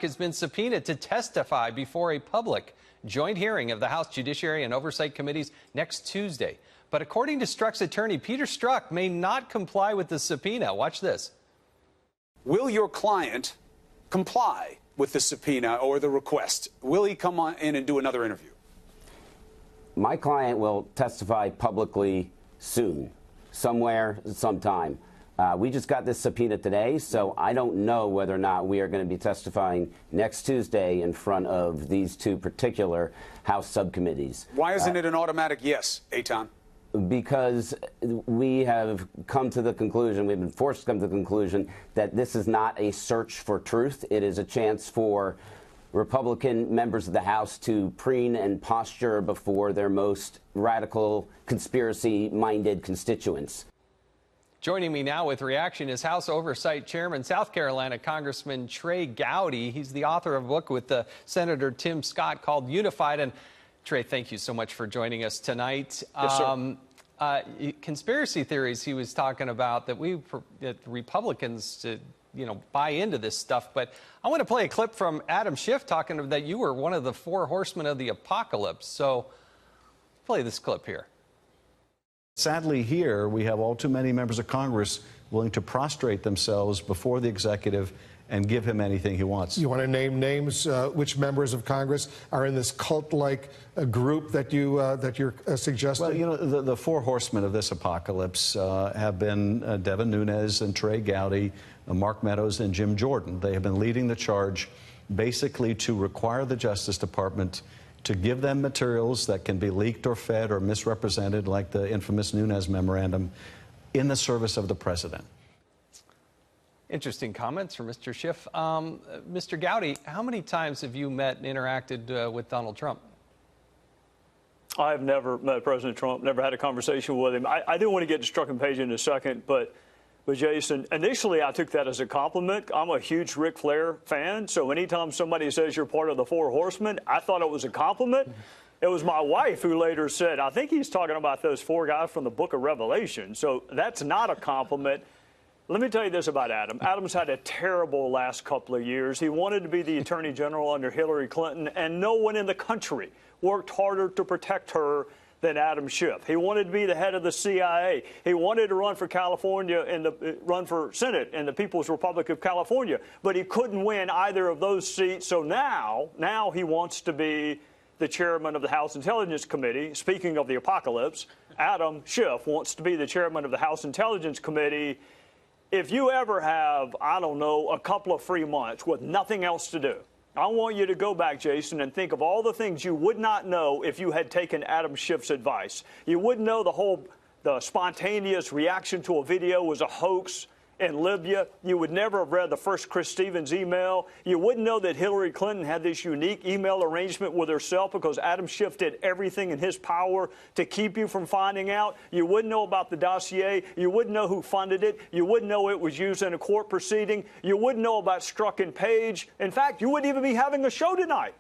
has been subpoenaed to testify before a public joint hearing of the House Judiciary and Oversight Committees next Tuesday. But according to Strzok's attorney, Peter Strzok may not comply with the subpoena. Watch this. Will your client comply with the subpoena or the request? Will he come on in and do another interview? My client will testify publicly soon, somewhere, sometime. We just got this subpoena today, so I don't know whether or not we are going to be testifying next Tuesday in front of these two particular House subcommittees. Why isn't it an automatic yes, Eitan? Because we have come to the conclusion, we've been forced to come to the conclusion that this is not a search for truth. It is a chance for Republican members of the House to preen and posture before their most radical, conspiracy-minded constituents. Joining me now with reaction is House Oversight Chairman, South Carolina Congressman Trey Gowdy. He's the author of a book with Senator Tim Scott called Unified. And Trey, thank you so much for joining us tonight. Yes, sir. Conspiracy theories he was talking about that Republicans to buy into this stuff. But I want to play a clip from Adam Schiff talking that you were one of the four horsemen of the apocalypse. So play this clip here. Sadly, here we have all too many members of Congress willing to prostrate themselves before the executive and give him anything he wants. You want to name names? Which members of Congress are in this cult-like group that you're suggesting? Well, the four horsemen of this apocalypse have been Devin Nunes and Trey Gowdy, Mark Meadows, and Jim Jordan. They have been leading the charge, basically to require the Justice Department to give them materials that can be leaked or fed or misrepresented, like the infamous Nunes memorandum, in the service of the president. Interesting comments from Mr. Schiff. Mr. Gowdy, how many times have you met and interacted with Donald Trump? I've never met President Trump, never had a conversation with him. I do want to get to Strzok and Page in a second, but Jason, initially I took that as a compliment. I'm a huge Ric Flair fan, so anytime somebody says you're part of the Four Horsemen, I thought it was a compliment. It was my wife who later said, I think he's talking about those four guys from the book of Revelation. So that's not a compliment. Let me tell you this about Adam. Adam's had a terrible last couple of years. He wanted to be the Attorney General under Hillary Clinton, and no one in the country worked harder to protect her than Adam Schiff. He wanted to be the head of the CIA. He wanted to run for California and run for Senate in the People's Republic of California, but he couldn't win either of those seats. So now he wants to be the chairman of the House Intelligence Committee. Speaking of the apocalypse, Adam Schiff wants to be the chairman of the House Intelligence Committee. If you ever have, I don't know, a couple of free months with nothing else to do, I want you to go back, Jason, and think of all the things you would not know if you had taken Adam Schiff's advice. You wouldn't know the spontaneous reaction to a video was a hoax in Libya. You would never have read the first Chris Stevens email. You wouldn't know that Hillary Clinton had this unique email arrangement with herself because Adam Schiff did everything in his power to keep you from finding out. You wouldn't know about the dossier. You wouldn't know who funded it. You wouldn't know it was used in a court proceeding. You wouldn't know about Strzok and Page. In fact, you wouldn't even be having a show tonight.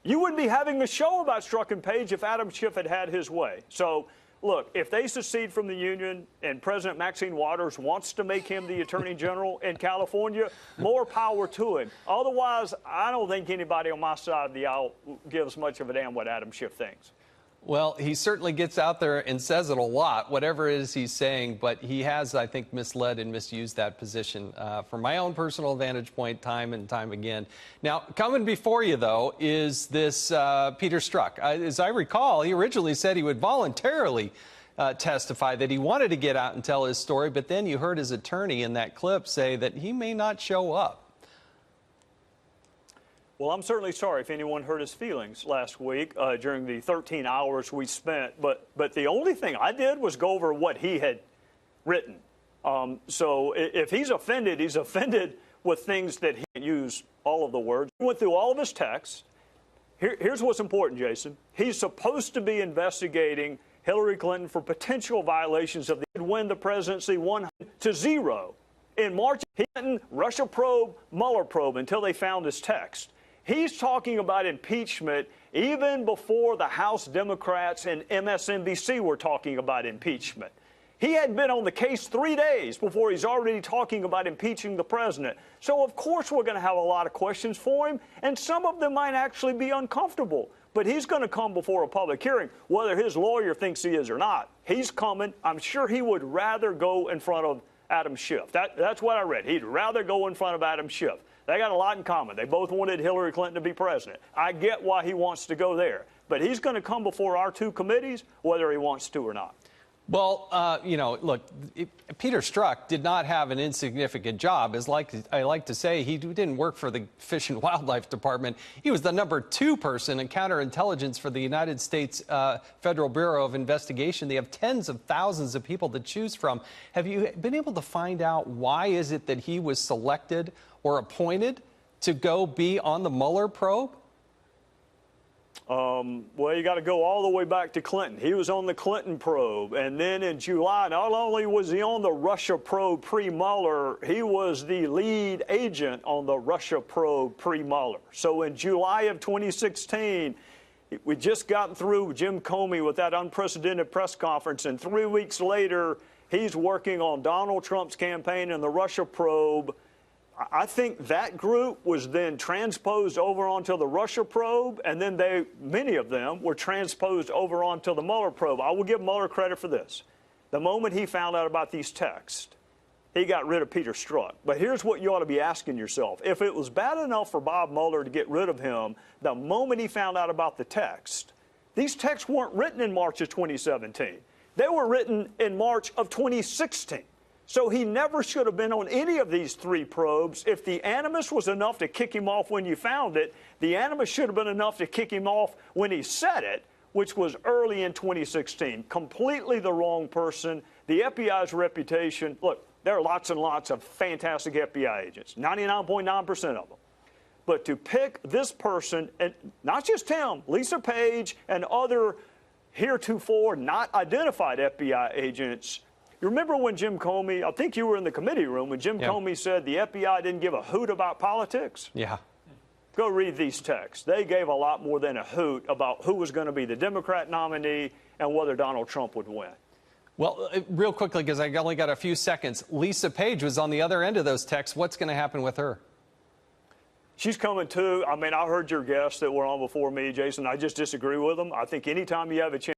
You wouldn't be having a show about Strzok and Page if Adam Schiff had his way. So, look, if they secede from the union and President Maxine Waters wants to make him the Attorney General in California, more power to him. Otherwise, I don't think anybody on my side of the aisle gives much of a damn what Adam Schiff thinks. Well, he certainly gets out there and says it a lot, whatever it is he's saying, but he has, I think, misled and misused that position from my own personal vantage point time and time again. Now, coming before you, though, is this Peter Strzok. As I recall, he originally said he would voluntarily testify, that he wanted to get out and tell his story, but then you heard his attorney in that clip say that he may not show up. Well, I'm certainly sorry if anyone hurt his feelings last week during the 13 hours we spent. But the only thing I did was go over what he had written. So if he's offended with things that he can't use all of the words. He went through all of his texts. Here's what's important, Jason. He's supposed to be investigating Hillary Clinton for potential violations of the win the presidency 1-0 in March. He didn't Russia probe, Mueller probe until they found his text. He's talking about impeachment even before the House Democrats and MSNBC were talking about impeachment. He hadn't been on the case 3 days before he's already talking about impeaching the president. So, of course, we're going to have a lot of questions for him, and some of them might actually be uncomfortable. But he's going to come before a public hearing, whether his lawyer thinks he is or not. He's coming. I'm sure he would rather go in front of Adam Schiff. That's what I read. He'd rather go in front of Adam Schiff. They got a lot in common. They both wanted Hillary Clinton to be president. I get why he wants to go there. But he's going to come before our two committees, whether he wants to or not. Well, you know, look, Peter Strzok did not have an insignificant job. As I like to say, he didn't work for the Fish and Wildlife Department. He was the #2 person in counterintelligence for the United States Federal Bureau of Investigation. They have tens of thousands of people to choose from. Have you been able to find out why is it that he was selected or appointed to go be on the Mueller probe? Well, you got to go all the way back to Clinton. He was on the Clinton probe. And then in July, not only was he on the Russia probe pre-Mueller, he was the lead agent on the Russia probe pre-Mueller. So in July of 2016, we just gotten through Jim Comey with that unprecedented press conference. And 3 weeks later, he's working on Donald Trump's campaign and the Russia probe. I think that group was then transposed over onto the Russia probe, and then many of them were transposed over onto the Mueller probe. I will give Mueller credit for this. The moment he found out about these texts, he got rid of Peter Strzok. But here's what you ought to be asking yourself. If it was bad enough for Bob Mueller to get rid of him, the moment he found out about the text, these texts weren't written in March of 2017. They were written in March of 2016. So he never should have been on any of these three probes. If the animus was enough to kick him off when you found it, the animus should have been enough to kick him off when he said it, which was early in 2016. Completely the wrong person. The FBI's reputation, look, there are lots and lots of fantastic FBI agents, 99.9% of them. But to pick this person, and not just him, Lisa Page and other heretofore not identified FBI agents. You remember when Jim Comey, I think you were in the committee room, when Jim Comey said the FBI didn't give a hoot about politics? Yeah. Go read these texts. They gave a lot more than a hoot about who was going to be the Democrat nominee and whether Donald Trump would win. Well, real quickly, because I only got a few seconds, Lisa Page was on the other end of those texts. What's going to happen with her? She's coming too. I mean, I heard your guests that were on before me, Jason. I just disagree with them. I think anytime you have a chance